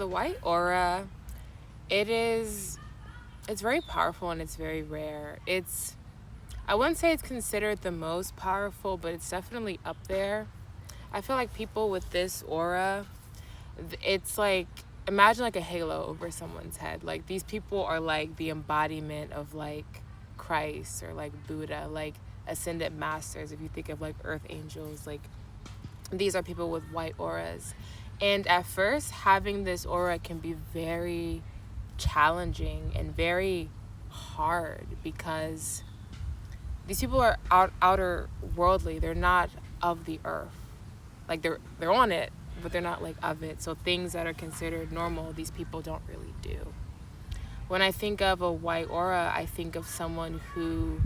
The white aura, it is it's very powerful and it's very rare. I wouldn't say it's considered the most powerful, but it's definitely up there. I feel like people with this aura, it's like, imagine like a halo over someone's head. Like these people are like the embodiment of like Christ or like Buddha, like ascended masters. If you think of like earth angels, like these are people with white auras. And at first, having this aura can be very challenging and very hard because these people are outer worldly. They're not of the earth. Like they're on it, but they're not like of it. So things that are considered normal, these people don't really do. When I think of a white aura, I think of someone who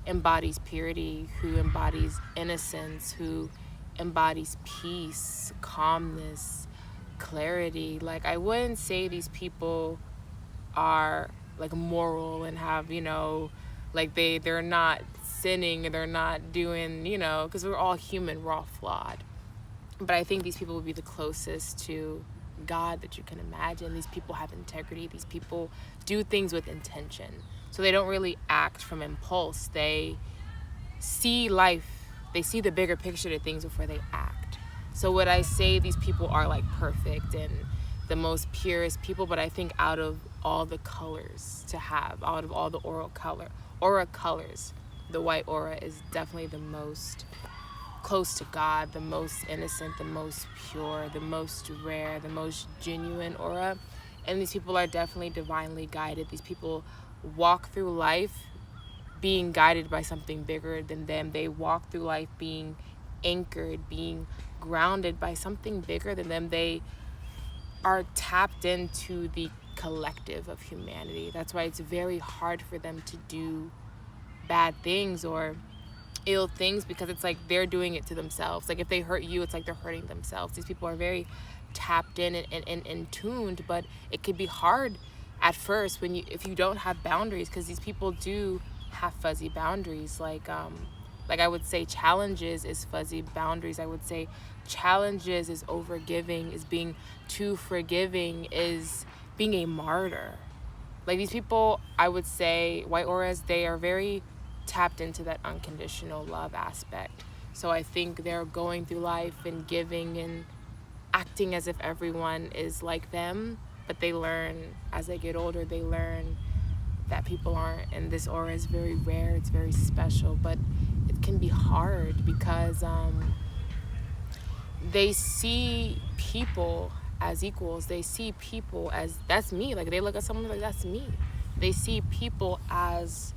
embodies purity, who embodies innocence, who embodies peace, calmness, clarity. Like I wouldn't say these people are like moral and have, like they're not sinning and they're not doing, because we're all human, we're all flawed. But I think these people would be the closest to God that you can imagine. These people have integrity. These people do things with intention. So they don't really act from impulse. They see life, they see the bigger picture to things before they act. So would I say these people are like perfect and the most purest people? But I think out of all the colors to have, out of all the aura colors, the white aura is definitely the most close to God, the most innocent, the most pure, the most rare, the most genuine aura. And these people are definitely divinely guided. These people walk through life being guided by something bigger than them. They walk through life being anchored, being grounded by something bigger than them. They are tapped into the collective of humanity. That's why it's very hard for them to do bad things or ill things, because it's like they're doing it to themselves. Like if they hurt you, it's like they're hurting themselves. These people are very tapped in and tuned, but it could be hard at first if you don't have boundaries, because these people do have fuzzy boundaries. Like I would say challenges is fuzzy boundaries. I would say challenges is overgiving, is being too forgiving, is being a martyr. Like these people, I would say white auras, they are very tapped into that unconditional love aspect. So I think they're going through life and giving and acting as if everyone is like them, but they learn as they get older, they learn that people aren't. And this aura is very rare, it's very special, but it can be hard because they see people as equals. They see people as, that's me. Like they look at someone like, that's me. They see people as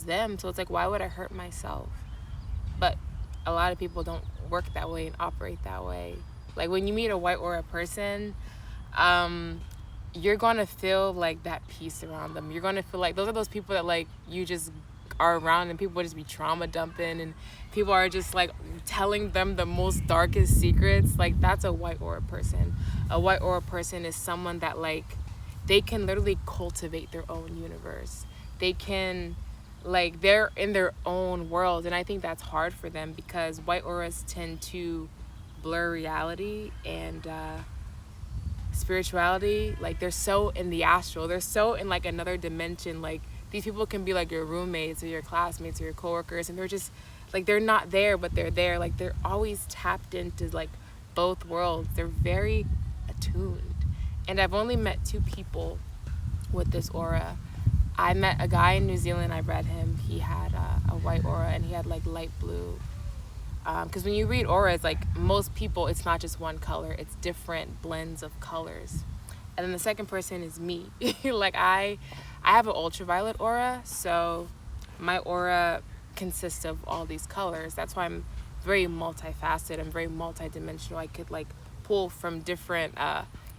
them. So it's like, why would I hurt myself? But a lot of people don't work that way and operate that way. Like when you meet a white aura person, you're gonna feel like that peace around them. You're gonna feel like those are those people that like you just are around, and people just be trauma dumping, and people are just like telling them the most darkest secrets. Like that's a white aura person. A white aura person is someone that like they can literally cultivate their own universe. They can, like, they're in their own world, and I think that's hard for them because white auras tend to blur reality and spirituality. Like they're so in the astral, they're so in like another dimension. Like these people can be like your roommates or your classmates or your coworkers, and they're just like, they're not there but they're there. Like they're always tapped into like both worlds. They're very attuned. And I've only met 2 people with this aura. I met a guy in New Zealand. I read him. He had a white aura and he had like light blue. Because when you read auras, like most people, it's not just one color, it's different blends of colors. And then the second person is me. Like I have an ultraviolet aura, so my aura consists of all these colors. That's why I'm very multifaceted. I'm very multidimensional. I could like pull from different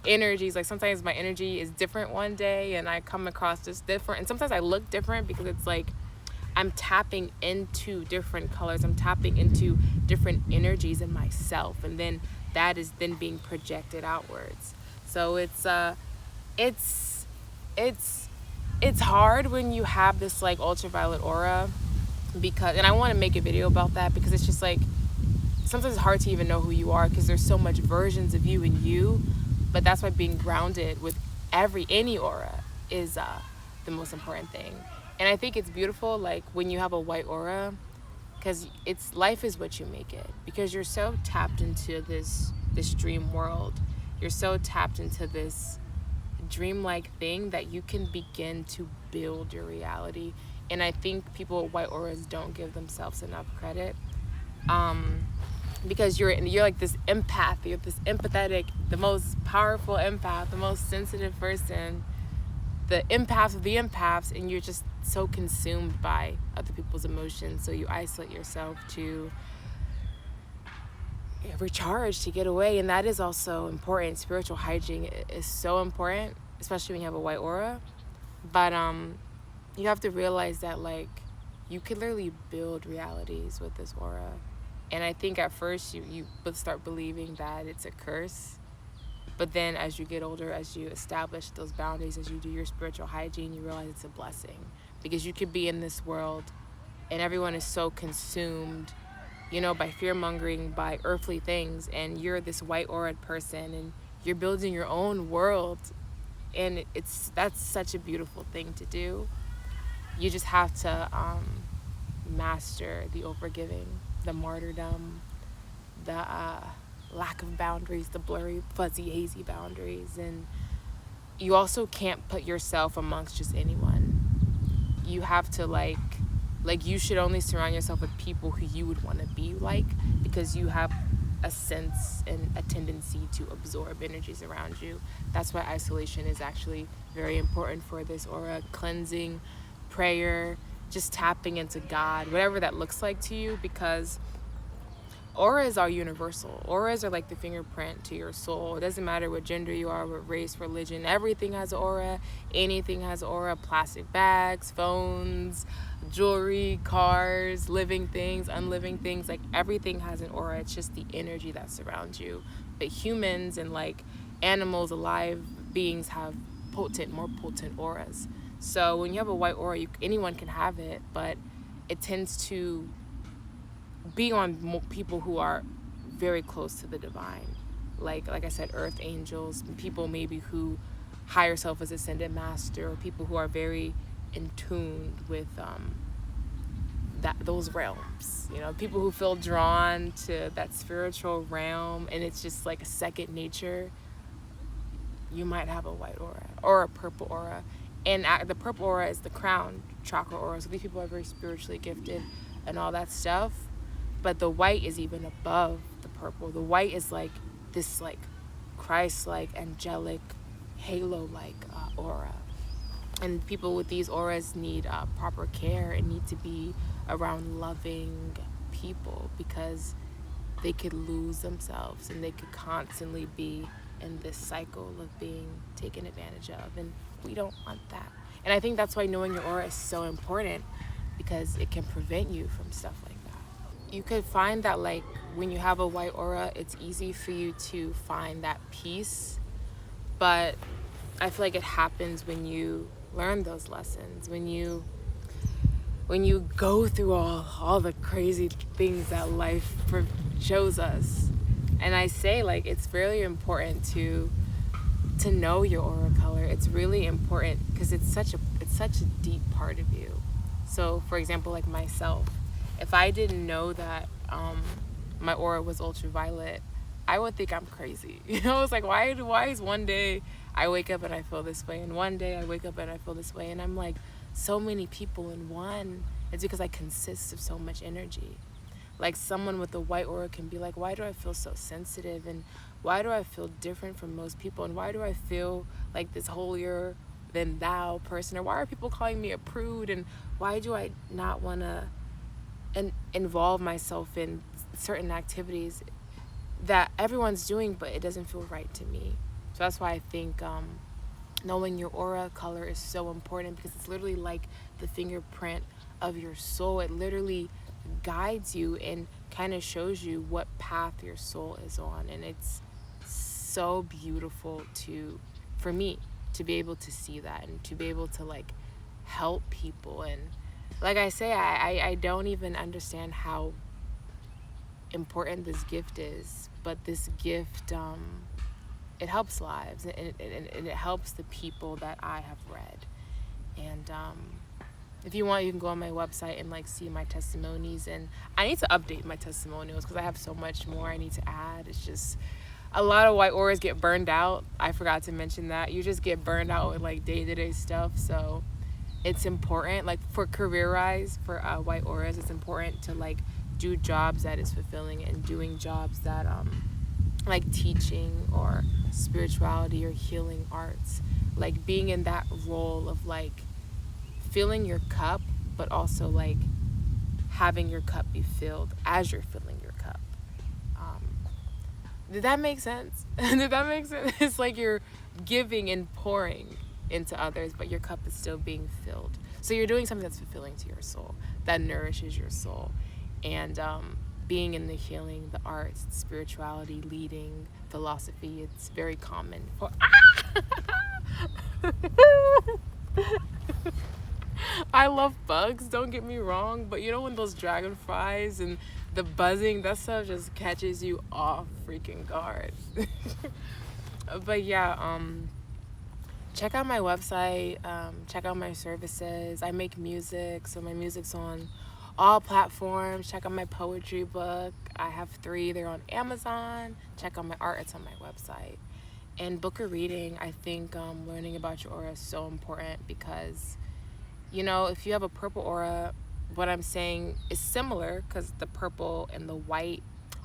energies. Like sometimes my energy is different one day and I come across just different, and sometimes I look different because it's like I'm tapping into different colors. I'm tapping into different energies in myself, and then that is then being projected outwards. So it's hard when you have this like ultraviolet aura, because, and I want to make a video about that, because it's just like sometimes it's hard to even know who you are because there's so much versions of you in you. But that's why being grounded with any aura is the most important thing. And I think it's beautiful, like when you have a white aura, because it's life is what you make it, because you're so tapped into this dream world. You're so tapped into this dreamlike thing that you can begin to build your reality. And I think people with white auras don't give themselves enough credit, because you're like this empath. You're this empathetic, the most powerful empath, the most sensitive person, the empath of the empaths, and you're just so consumed by other people's emotions. So you isolate yourself to recharge, to get away. And that is also important. Spiritual hygiene is so important, especially when you have a white aura. But you have to realize that, like, you can literally build realities with this aura. And I think at first you start believing that it's a curse. But then as you get older, as you establish those boundaries, as you do your spiritual hygiene, you realize it's a blessing. Because you could be in this world and everyone is so consumed, by fear-mongering, by earthly things. And you're this white aura person and you're building your own world. And that's such a beautiful thing to do. You just have to master the overgiving, the martyrdom, the lack of boundaries, the blurry, fuzzy, hazy boundaries. And you also can't put yourself amongst just anyone. You have to like you should only surround yourself with people who you would want to be like, because you have a sense and a tendency to absorb energies around you. That's why isolation is actually very important for this aura. Cleansing, prayer, just tapping into God, whatever that looks like to you, because auras are universal. Auras are like the fingerprint to your soul. It doesn't matter what gender you are, what race, religion. Everything has an aura. Anything has an aura. Plastic bags, phones, jewelry, cars, living things, unliving things. Like, everything has an aura. It's just the energy that surrounds you. But humans and like animals, alive beings, have more potent auras. So when you have a white aura, anyone can have it, but it tends to be on people who are very close to the divine, like I said, earth angels, people maybe who higher self as ascended master, or people who are very in tune with those realms. People who feel drawn to that spiritual realm, and it's just like a second nature. You might have a white aura or a purple aura, and the purple aura is the crown chakra aura. So these people are very spiritually gifted and all that stuff. But the white is even above the purple. The white is like this like Christ-like, angelic, halo-like aura. And people with these auras need proper care and need to be around loving people, because they could lose themselves and they could constantly be in this cycle of being taken advantage of. And we don't want that. And I think that's why knowing your aura is so important, because it can prevent you from stuff like that. You could find that, like, when you have a white aura, it's easy for you to find that peace. But I feel like it happens when you learn those lessons, when you go through all the crazy things that life shows us. And I say, like, it's really important to know your aura color. It's really important because it's such a deep part of you. So for example, like myself, if I didn't know that my aura was ultraviolet, I would think I'm crazy. It's like, why is one day I wake up and I feel this way, and one day I wake up and I feel this way, and I'm like, so many people in one. It's because I consist of so much energy. Like, someone with a white aura can be like, why do I feel so sensitive, and why do I feel different from most people, and why do I feel like this holier than thou person, or why are people calling me a prude, and why do I not want to involve myself in certain activities that everyone's doing, but it doesn't feel right to me. So that's why I think knowing your aura color is so important, because it's literally like the fingerprint of your soul. It literally guides you and kind of shows you what path your soul is on. And it's so beautiful for me to be able to see that and to be able to like help people. And like I say, I don't even understand how important this gift is, but this gift it helps lives, and it helps the people that I have read. And if you want, you can go on my website and like see my testimonies. And I need to update my testimonials because I have so much more I need to add. It's just a lot of white auras get burned out. I forgot to mention that. You just get burned out with like day-to-day stuff. So it's important, like for career-wise, for white auras, it's important to like do jobs that is fulfilling, and doing jobs that like teaching or spirituality or healing arts, like being in that role of like filling your cup, but also like having your cup be filled as you're filling your cup. Did that make sense? Did that make sense? It's like you're giving and pouring into others, but your cup is still being filled. So you're doing something that's fulfilling to your soul, that nourishes your soul. And being in the healing, the arts, spirituality, leading, philosophy, it's very common for... I love bugs, don't get me wrong, but you know when those dragonflies and the buzzing, that stuff just catches you off freaking guard. But yeah, check out my website, check out my services. I make music, so my music's on all platforms. Check out my poetry book. I have 3. They're on Amazon. Check out my art. It's on my website. And book a reading. I think learning about your aura is so important because, you know, if you have a purple aura, what I'm saying is similar because the purple and the white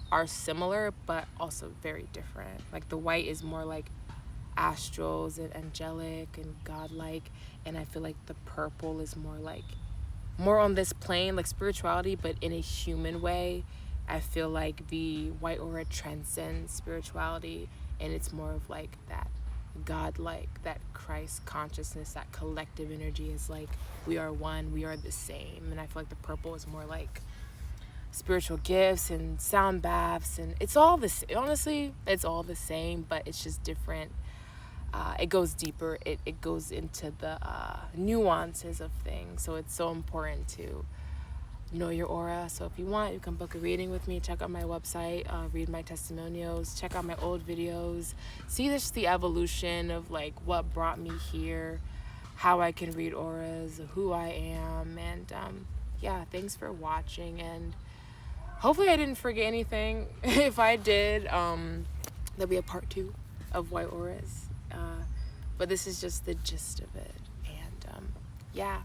are similar, but also very different. Like the white is more like astrals and angelic and godlike, and I feel like the purple is more like more on this plane, like spirituality, but in a human way. I feel like the white aura transcends spirituality, and it's more of like that godlike, that Christ consciousness, that collective energy is like we are one, we are the same. And I feel like the purple is more like spiritual gifts and sound baths, and it's all the same. Honestly, it's all the same, but it's just different. It goes deeper. It goes into the nuances of things. So it's so important to know your aura. So if you want, you can book a reading with me. Check out my website, read my testimonials, check out my old videos, see this the evolution of like what brought me here, how I can read auras, who I am. And yeah, thanks for watching, and hopefully I didn't forget anything. If I did, there'll be a part 2 of white auras, but this is just the gist of it. And yeah,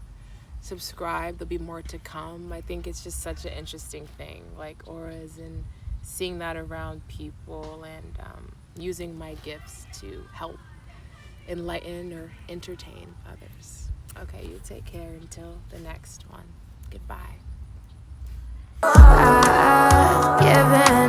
subscribe, there'll be more to come. I think it's just such an interesting thing, like auras, and seeing that around people, and using my gifts to help enlighten or entertain others. Okay, you take care until the next one. Goodbye. Given